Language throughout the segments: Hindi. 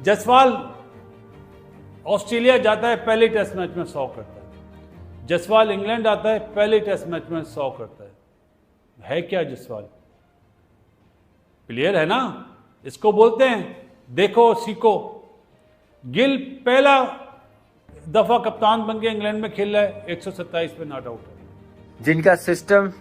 जायसवाल ऑस्ट्रेलिया जाता है पहले टेस्ट मैच में 100 करता है, जायसवाल इंग्लैंड आता है पहले टेस्ट मैच में 100 करता है क्या जायसवाल? प्लेयर है ना, इसको बोलते हैं देखो सीखो। गिल पहला दफा कप्तान बन के इंग्लैंड में खेल रहा है, 127 पे नॉट आउट है। जिनका सिस्टम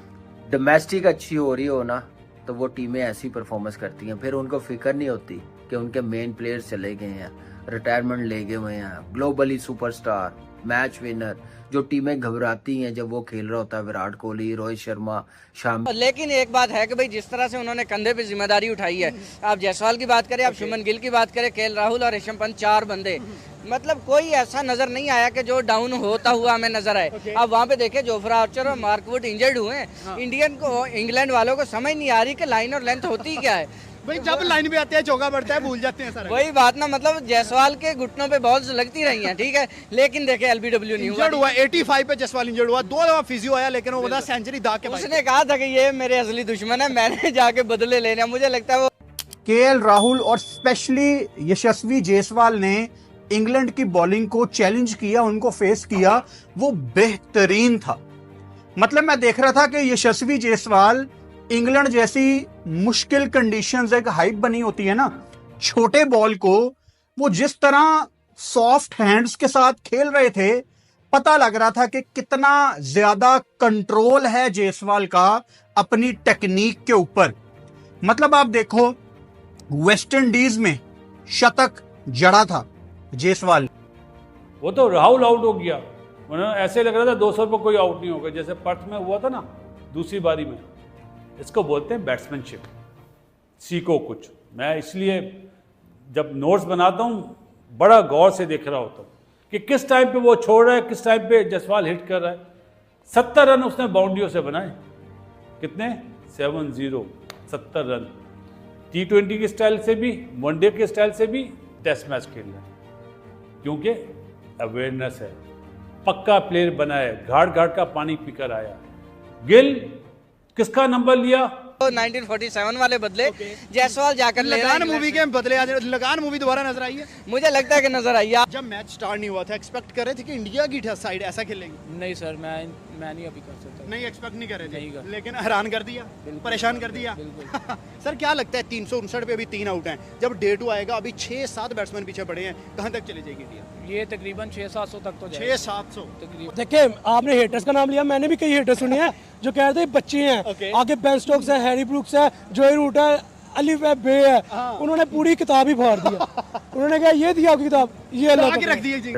डोमेस्टिक अच्छी हो रही हो ना, तो वो टीमें ऐसी परफॉर्मेंस करती हैं, फिर उनको फिक्र नहीं होती कि उनके मेन प्लेयर्स चले गए हैं, रिटायरमेंट ले गए हुए हैं, ग्लोबली सुपरस्टार, मैच विनर। जो टीमें घबराती हैं जब वो खेल रहा होता है, विराट कोहली, रोहित शर्मा, शामी। लेकिन एक बात है कि भाई जिस तरह से उन्होंने कंधे पे जिम्मेदारी उठाई है, आप जायसवाल की बात करें, आप शुभमन गिल की बात करें, केएल राहुल और ऋषभ पंत, 4 बंदे, मतलब कोई ऐसा नजर नहीं आया कि जो डाउन होता हुआ हमें नजर आए। अब वहाँ पे देखे जोफ्रा आर्चर और मार्क वुड इंजर्ड हुए हैं। इंडियन को, इंग्लैंड वालों को समझ नहीं आ रही कि लाइन और लेंथ होती क्या है। भाई जब लाइन पे आते हैं चौका पड़ता है, भूल जाते हैं सारा। वही बात ना, मतलब जायसवाल के घुटनों पे बॉल्स लगती रही हैं, ठीक है, लेकिन देखे एलबीडब्ल्यू नहीं हुआ। 85 पे जायसवाल इंजर्ड हुआ, 2 दफा फिजियो आया, लेकिन वो बता सेंचुरी दाग के उसने कहा था कि ये मेरे असली दुश्मन है, मैंने जाके बदले लेने। मुझे लगता है वो केएल राहुल और स्पेशली यशस्वी जायसवाल ने इंग्लैंड की बॉलिंग को चैलेंज किया, उनको फेस किया, वो बेहतरीन था। मतलब मैं देख रहा था कि यशस्वी जायसवाल इंग्लैंड जैसी मुश्किल कंडीशंस, एक हाइप बनी होती है ना, छोटे बॉल को वो जिस तरह सॉफ्ट हैंड्स के साथ खेल रहे थे, पता लग रहा था कि कितना ज्यादा कंट्रोल है जायसवाल का अपनी टेक्निक के ऊपर। मतलब आप देखो, वेस्ट इंडीज में शतक जड़ा था जायसवाल, वो तो राहुल आउट हो गया, उन्होंने ऐसे लग रहा था 200 पर कोई आउट नहीं होगा, जैसे पर्थ में हुआ था ना दूसरी बारी में। इसको बोलते हैं बैट्समैनशिप, सीखो कुछ। मैं इसलिए जब नोट्स बनाता हूँ बड़ा गौर से देख रहा होता हूँ कि किस टाइम पे वो छोड़ रहा है, किस टाइम पे जायसवाल हिट कर रहा है। 70 रन उसने बाउंड्रियों से बनाए, कितने? 7-0, 70 रन। T20 के स्टाइल से भी, वनडे के स्टाइल से भी टेस्ट मैच खेल रहा है, क्योंकि अवेयरनेस है, पक्का प्लेयर बना है, घाट घाट का पानी पीकर आया। गिल किसका नंबर लिया? 1947 वाले बदले, जायसवाल जाकर लगान मूवी के बदले आज लगान मूवी दोबारा नजर आई है। मुझे लगता है कि नजर आई है। जब मैच स्टार्ट नहीं हुआ था, एक्सपेक्ट कर रहे थे कि इंडिया की साइड ऐसा खेलेगी? नहीं सर, मैं नहीं अभी कर सकता। नहीं एक्सपेक्ट नहीं कर रहे थे, लेकिन हैरान कर दिया, परेशान कर दिया। सर क्या लगता है 359 पे अभी 3 आउट हैं, जब डे 2 आएगा, अभी 6-7 बैट्समैन पीछे पड़े हैं, कहां तक चले जाएगी इंडिया? ये तकरीबन 600-700 तक तो जाएगा। 600-700 तकरीबन। देखिए, आपने हेटर्स का नाम लिया, मैंने भी कई हेटर्स सुने हैं जो कह रहे थे बच्चे हैं। आगे बेन स्टोक्स है, हैरी ब्रूक्स है, जोई रूट है, अली बे है, उन्होंने पूरी किताब ही फाड़ दिया। उन्होंने कहा ये दिया किताब, ये अल्लाह आगे रख दी।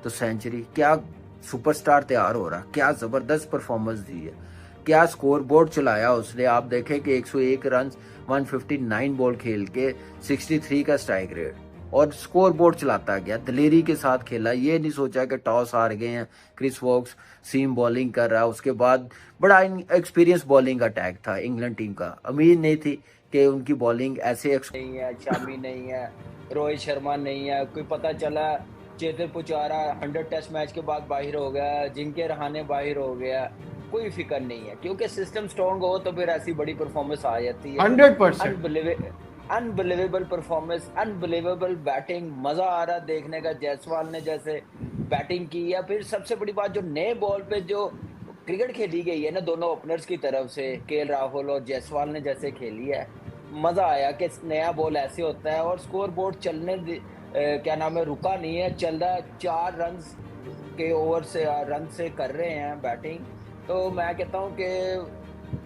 तो सेंचुरी, क्या सुपरस्टार तैयार हो रहा, क्या जबरदस्त परफॉर्मेंस दी है, क्या स्कोर बोर्ड चलाया उसने। आप देखें कि 101 रन 159 बॉल खेल के 63 का स्ट्राइक रेट, और स्कोर बोर्ड चलाता गया, दलेरी के साथ खेला। ये नहीं सोचा कि टॉस हार गए हैं, क्रिस वोक्स सीम बॉलिंग कर रहा है, उसके बाद बड़ा एक्सपीरियंस बॉलिंग अटैक था इंग्लैंड टीम का। उम्मीद नहीं थी कि उनकी बॉलिंग ऐसे नहीं है, शामी नहीं है, रोहित शर्मा नहीं है, कोई पता चला चेतेश्वर पुजारा 100 टेस्ट मैच के बाद बाहर हो गया, जिनके रहाने बाहर हो गया, कोई फिक्र नहीं है, क्योंकि सिस्टम स्ट्रॉन्ग हो तो फिर ऐसी बड़ी परफॉर्मेंस आ जाती है। 100% अनबिलीवेबल परफॉर्मेंस, अनबिलीवेबल बैटिंग, मजा आ रहा देखने का। जायसवाल ने जैसे बैटिंग की है, फिर सबसे बड़ी बात जो नए बॉल पे जो क्रिकेट खेली गई है ना दोनों ओपनर्स की तरफ से, केएल राहुल और जायसवाल ने जैसे खेली है, मजा आया कि नया बॉल ऐसे होता है। और स्कोर बोर्ड चलने क्या नाम है, रुका नहीं है, चल रहा है। 4 रन के ओवर से रन से कर रहे हैं बैटिंग। तो मैं कहता हूँ कि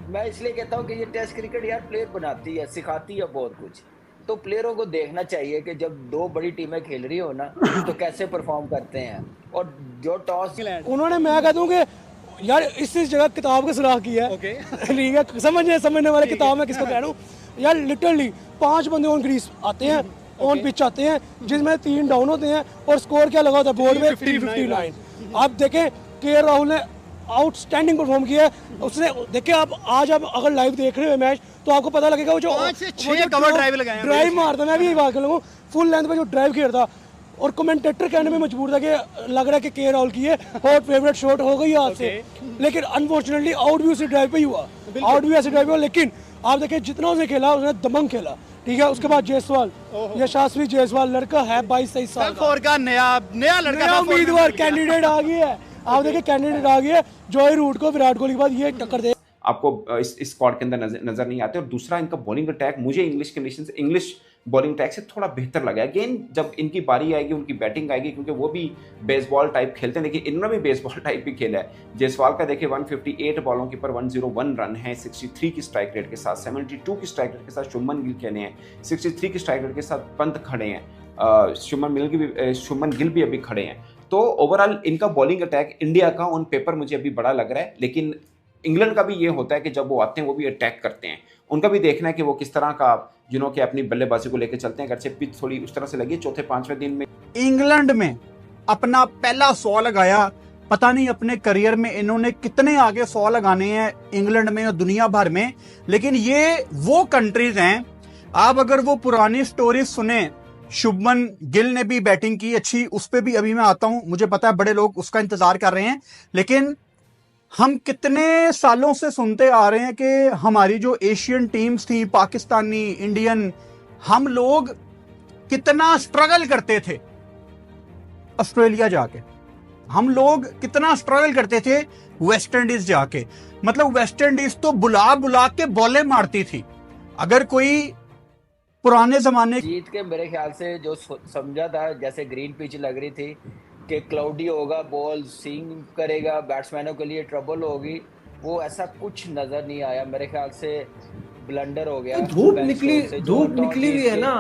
मैं इसलिए कहता हूँ कि ये टेस्ट क्रिकेट यार प्लेयर बनाती है, सिखाती है बहुत कुछ। तो प्लेयरों को देखना चाहिए कि जब 2 बड़ी टीमें खेल रही हो ना तो कैसे परफॉर्म करते हैं। और जो टॉस उन्होंने, मैं कहता हूँ कि यार इस जगह किताब की सलाह की है, ठीक है, समझने वाले किताब में किसको कह रहा हूँ यार। लिटरली 5 बंदे ऑन क्रीज आते हैं, ऑन पिच आते हैं, जिसमें 3 डाउन होते हैं, और स्कोर क्या लगा होता है बोर्ड में 359। आप देखें केएल राहुल ने आउटस्टैंडिंग परफॉर्म किया है उसने। देखिए आप आज आप अगर लाइव देख रहे हो मैच तो आपको पता लगेगा वो जो 5 से 6 कवर ड्राइव लगाए, ड्राइव मारता, मैं भी यही बात कर लूँ, फुल लेंथ पे जो ड्राइव खेलता, और कमेंटेटर कहने में मजबूर था कि लग रहा है कि केएल राहुल की है हॉट फेवरेट शॉट हो गई आज से, लेकिन अनफॉर्चुनेटली आउट भी उसी ड्राइव पे ही हुआ, आउट भी ऐसे ड्राइव हुआ। लेकिन आप देखिए जितना उसने खेला, उसने दमंग खेला, ठीक है। उसके बाद जायसवाल, यशस्वी जायसवाल लड़का है 22-23 साल फोर का नया लड़का था, उम्मीदवार कैंडिडेट आ गया है। आप देखिए कैंडिडेट आ गया है, जॉय रूट को विराट कोहली के बाद ये टक्कर दे। आपको इस स्क्वाड के अंदर नजर नहीं आते। और दूसरा इनका बॉलिंग अटैक मुझे इंग्लिश बॉलिंग अटैक से थोड़ा बेहतर लगा। अगेन जब इनकी बारी आएगी, उनकी बैटिंग आएगी, क्योंकि वो भी बेसबॉल टाइप खेलते हैं, लेकिन इन्होंने भी बेसबॉल टाइप ही खेला है। जायसवाल का देखिए 158 बॉलों के पर 101 रन है 63 की स्ट्राइक रेट के साथ। 72 की स्ट्राइक रेट के साथ शुभमन गिल खेले हैं। 63 की स्ट्राइक रेट के साथ पंत खड़े हैं। शुभमन गिल भी अभी खड़े हैं। तो ओवरऑल इनका बॉलिंग अटैक इंडिया का ऑन पेपर मुझे अभी बड़ा लग रहा है, लेकिन इंग्लैंड का भी ये होता है कि जब वो आते हैं वो भी अटैक करते हैं। उनका भी देखना है कि वो किस तरह का कि अपनी बल्लेबाजी को लेकर चलते हैं। अगरचे पिच थोड़ी उस तरह से लगी चौथे पांचवें दिन में। इंग्लैंड में अपना पहला 100 लगाया। पता नहीं अपने करियर में इन्होंने कितने आगे 100 लगाने हैं इंग्लैंड में और दुनिया भर में। लेकिन ये वो कंट्रीज हैं, आप अगर वो पुरानी स्टोरी सुने, शुभमन गिल ने भी बैटिंग की अच्छी, उस पर भी अभी मैं आता हूं। मुझे पता है बड़े लोग उसका इंतजार कर रहे हैं, लेकिन हम कितने सालों से सुनते आ रहे हैं कि हमारी जो एशियन टीम्स थी, पाकिस्तानी, इंडियन, हम लोग कितना स्ट्रगल करते थे ऑस्ट्रेलिया जाके। हम लोग कितना स्ट्रगल करते थे वेस्ट इंडीज जाके। मतलब वेस्ट इंडीज तो बुला बुला के बॉलें मारती थी। अगर कोई पुराने जमाने जीत के मेरे ख्याल से जो समझा था, जैसे ग्रीन पिच लग रही थी कि क्लाउडी होगा, बॉल स्विंग करेगा, बैट्समैनों के लिए ट्रबल होगी, वो ऐसा कुछ नजर नहीं आया। मेरे ख्याल से ब्लंडर हो गया। धूप निकली हुई है ना,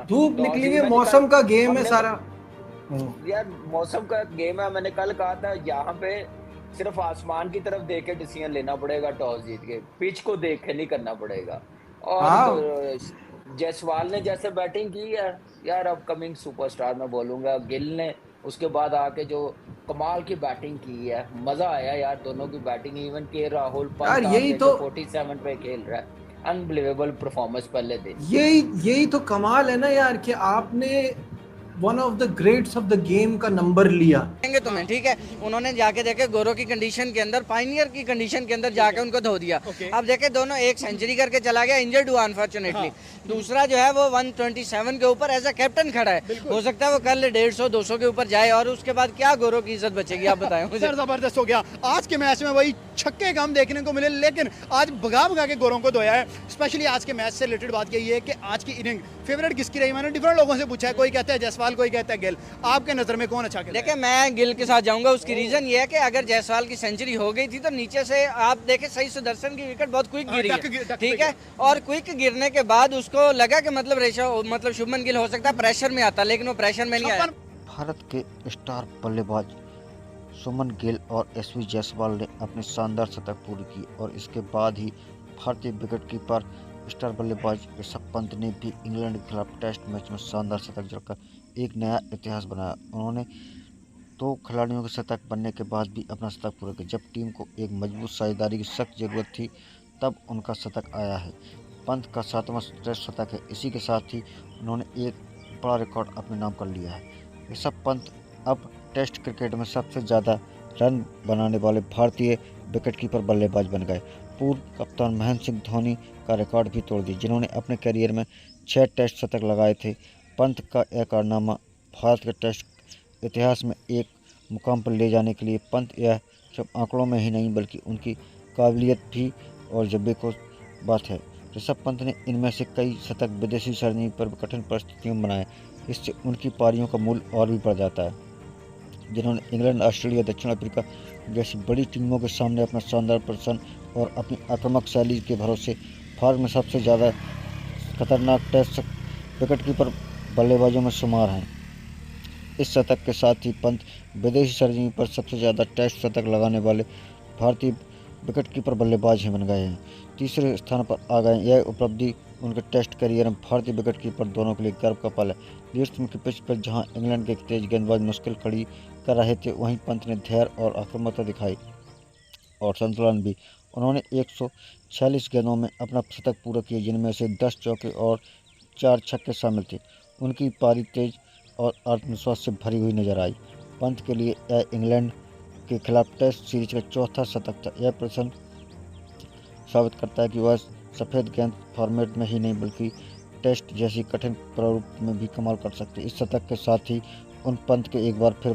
धूप निकली हुई है, मौसम का गेम है सारा। यार मौसम का गेम है। मैंने कल कहा था यहाँ पे सिर्फ आसमान की तरफ देख के डिसीजन लेना पड़ेगा, टॉस जीत के, पिच को देख के नहीं करना पड़ेगा। और जायसवाल ने जैसे बैटिंग की है यार, अपकमिंग सुपरस्टार मैं बोलूंगा। गिल ने उसके बाद आके जो कमाल की बैटिंग की है, मजा आया यार दोनों की बैटिंग। इवन के राहुल यार यही तो 47 पे खेल रहा है, अनबिलीवेबल परफॉर्मेंस पहले दिन। यही तो कमाल है ना यार कि आपने one of the greats of the game का नंबर लिया। तुम्हें ठीक है, उन्होंने जाके देखे गोरो की कंडीशन के अंदर, पाइनियर की कंडीशन के अंदर जाके उनको धो दिया। अब देखे दोनों, एक सेंचुरी करके चला गया, इंजर्ड हुआ अनफॉर्चुनेटली। दूसरा जो है वो 127 के ऊपर एज अ कैप्टन खड़ा है। हो सकता है वो कल 150-200 के ऊपर जाए, और उसके बाद क्या गोरो की इज्जत बचेगी, आप बताएं मुझे। सर जबरदस्त हो गया आज के मैच में, वही छक्के कम देखने को मिले, लेकिन आज भगा भगा के गोरों को धोया है। स्पेशली आज के मैच से रिलेटेड बात यही है कि आज की इनिंग फेवरेट किसकी रही। मैंने डिफरेंट लोगों से पूछा है, कोई कहता है जायसवाल, कोई कहता है गिल। आपके नजर में कौन अच्छा खेला? देखिए मैं गिल के साथ जाऊंगा। उसकी रीजन ये है कि अगर जायसवाल की सेंचुरी हो गई थी तो नीचे से आप देखें सही सुदर्शन की विकेट बहुत क्विक गिरी है, ठीक है। और क्विक गिरने के बाद उसको लगा कि मतलब शुभमन गिल हो सकता है प्रेशर में आता, लेकिन वो प्रेशर में नहीं आया। भारत के स्टार बल्लेबाज शुभमन गिल और एसवी जायसवाल ने अपनी शानदार शतक पूरी की, और इसके बाद ही भारतीय विकेटकीपर स्टार बल्लेबाज ऋषभ पंत ने भी इंग्लैंड के खिलाफ टेस्ट मैच में शानदार शतक जड़कर एक नया इतिहास बनाया। उन्होंने 2 खिलाड़ियों के शतक बनने के बाद भी अपना शतक पूरा किया। जब टीम को एक मजबूत साझेदारी की सख्त जरूरत थी तब उनका शतक आया है। पंत का 7वां टेस्ट शतक है। इसी के साथ ही उन्होंने एक बड़ा रिकॉर्ड अपने नाम कर लिया है। ऋषभ पंत अब टेस्ट क्रिकेट में सबसे ज़्यादा रन बनाने वाले भारतीय विकेटकीपर बल्लेबाज बन गए। पूर्व कप्तान महेंद्र सिंह धोनी का रिकॉर्ड भी तोड़ दिया, जिन्होंने अपने करियर में 6 टेस्ट शतक लगाए थे। पंत का यह कारनामा भारत के टेस्ट इतिहास में एक मुकाम पर ले जाने के लिए पंत यह सिर्फ आंकड़ों में ही नहीं बल्कि उनकी काबिलियत भी और जज्बे को बात है। ऋषभ पंत ने इनमें से कई शतक विदेशी सरजमी पर कठिन परिस्थितियों में बनाए। इससे उनकी पारियों का मूल्य और भी बढ़ जाता है, जिन्होंने इंग्लैंड, ऑस्ट्रेलिया, दक्षिण अफ्रीका जैसी बड़ी टीमों के सामने अपना शानदार प्रदर्शन और अपनी आक्रामक शैली के भरोसे भारत में सबसे ज़्यादा खतरनाक टेस्ट विकेटकीपर बल्लेबाजों में शुमार हैं। इस शतक के साथ ही पंत विदेशी सरजमी पर सबसे ज़्यादा टेस्ट शतक लगाने वाले भारतीय विकेटकीपर बल्लेबाज ही बन गए हैं। तीसरे स्थान पर आ गए। यह उपलब्धि उनके टेस्ट करियर में भारतीय विकेटकीपर दोनों के लिए गर्व का पल है। लीड्स की पिच पर जहां इंग्लैंड के तेज गेंदबाज मुश्किल खड़ी कर रहे थे, वहीं पंत ने धैर्य और आक्रामकता दिखाई और संतुलन भी। उन्होंने 146 गेंदों में अपना शतक पूरा किया, जिनमें से 10 चौके और 4 छक्के शामिल थे। उनकी पारी तेज और आत्मविश्वास से भरी हुई नजर आई। पंत के लिए यह इंग्लैंड के खिलाफ टेस्ट सीरीज का चौथा शतक था। यह प्रश्न साबित करता है कि वह सफ़ेद गेंद फॉर्मेट में ही नहीं बल्कि टेस्ट जैसी कठिन प्रारूप में भी कमाल कर सकते। इस शतक के साथ ही उन पंत के एक बार फिर